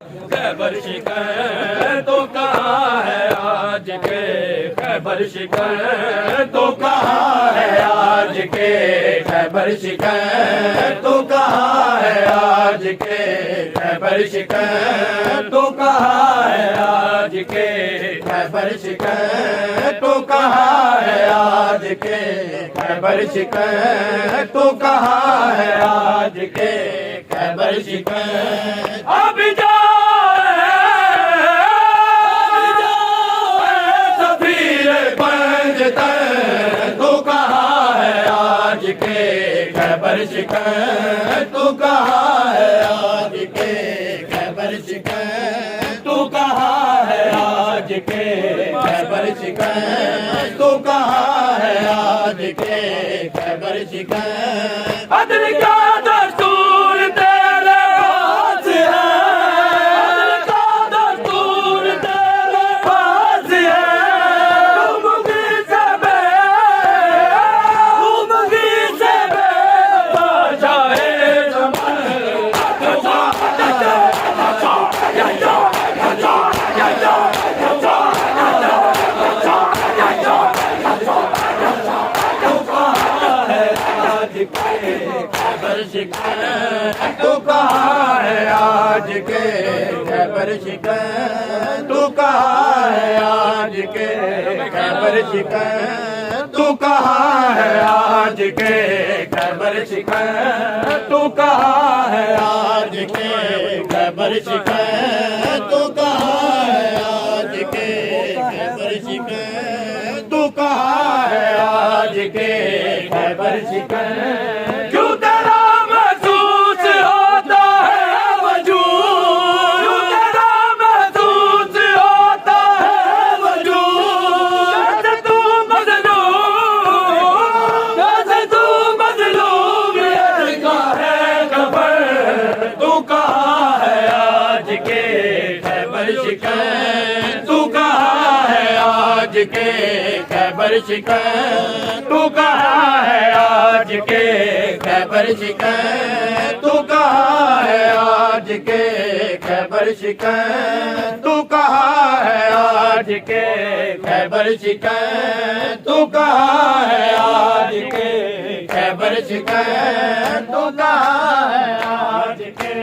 खैबर शिकन तो कहाँ है आज के, खैबर शिकन तो कहाँ है आज के, खैबर शिकन तो कहाँ है आज के, खैबर शिकन तो कहाँ है आज के, खैबर शिकन तो कहाँ है आज के, खैबर शिकन तो कहाँ है आज के, खैबर शिकन अब तो कहाँ है आज के, खैबर शिकन तो कहाँ है आज के, खैबर शिकन तो कहाँ है आज के, खैबर शिकन तो कहाँ है आज के, खैबर शिकन अदल का दस्तूर तेरे पास है, अदल का दस्तूर तेरे पास है, खैबर शिकन तो कहाँ है आज के, खैबर शिकन तो कहाँ है आज के, खैबर शिकन तो कहाँ है आज के, खैबर शिकन तो कहाँ है आज के, खैबर शिकन तो कहाँ है आज के, खैबर शिकन तो कहाँ है आज के, खैबर शिकन तू कहाँ है आज के, खैबर शिकन तू कहाँ है आज के, खैबर शिकन तू कहाँ है आज के, खैबर शिकन तू कहाँ है आज के, खैबर शिकन तू कहाँ है आज के, खैबर शिकन तू कहाँ है आज के,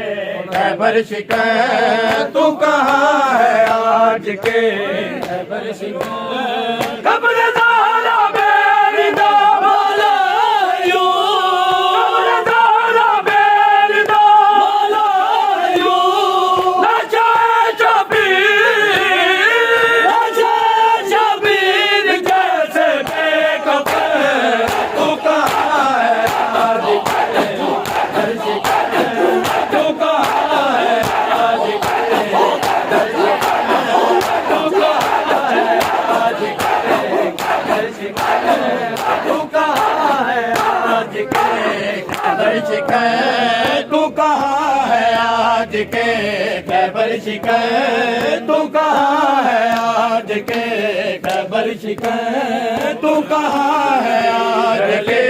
खैबर शिकन तू कहाँ है आज के, खैबर शिकन खबर ज़ारा मेरी ना भलायो, खबर ज़ारा मेरी ना भलायो, नशा शबीर जैसे बेखबर तू कहाँ है आज के, खैबर शिकन तू कहाँ है आज के, तू कहाँ है आज के, खैबर शिकन तू कहाँ है आज के, खैबर शिकन तू कहाँ है आज के, खैबर शिकन तू कहाँ है आज के।